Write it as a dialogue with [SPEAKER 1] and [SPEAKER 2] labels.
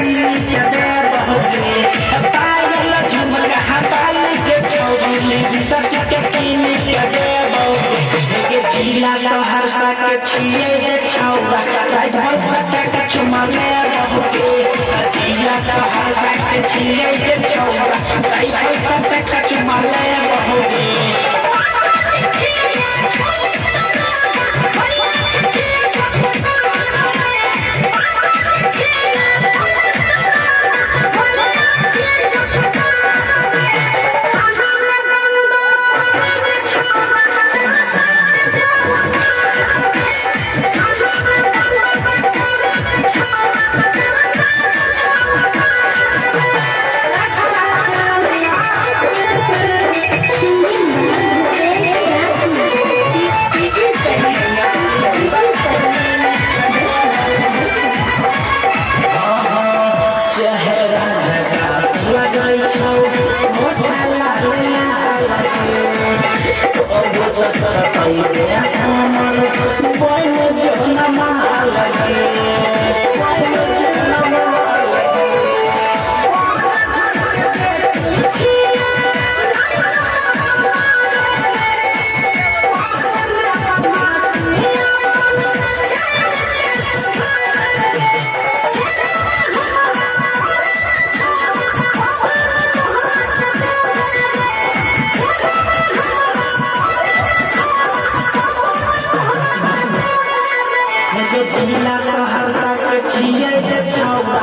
[SPEAKER 1] कीनी के दे बहुगे पायल झुमका हताली के छौली सच के कीनी के दे बहुगे के जिला सहरसा के छिए दे छौगा राइफल सट के चुमाले बहुगे जिला सहरसा के छिए दे छौगा राइफल सट के चुमाले बहुगे जिला सहरसा के छिए दे छौगा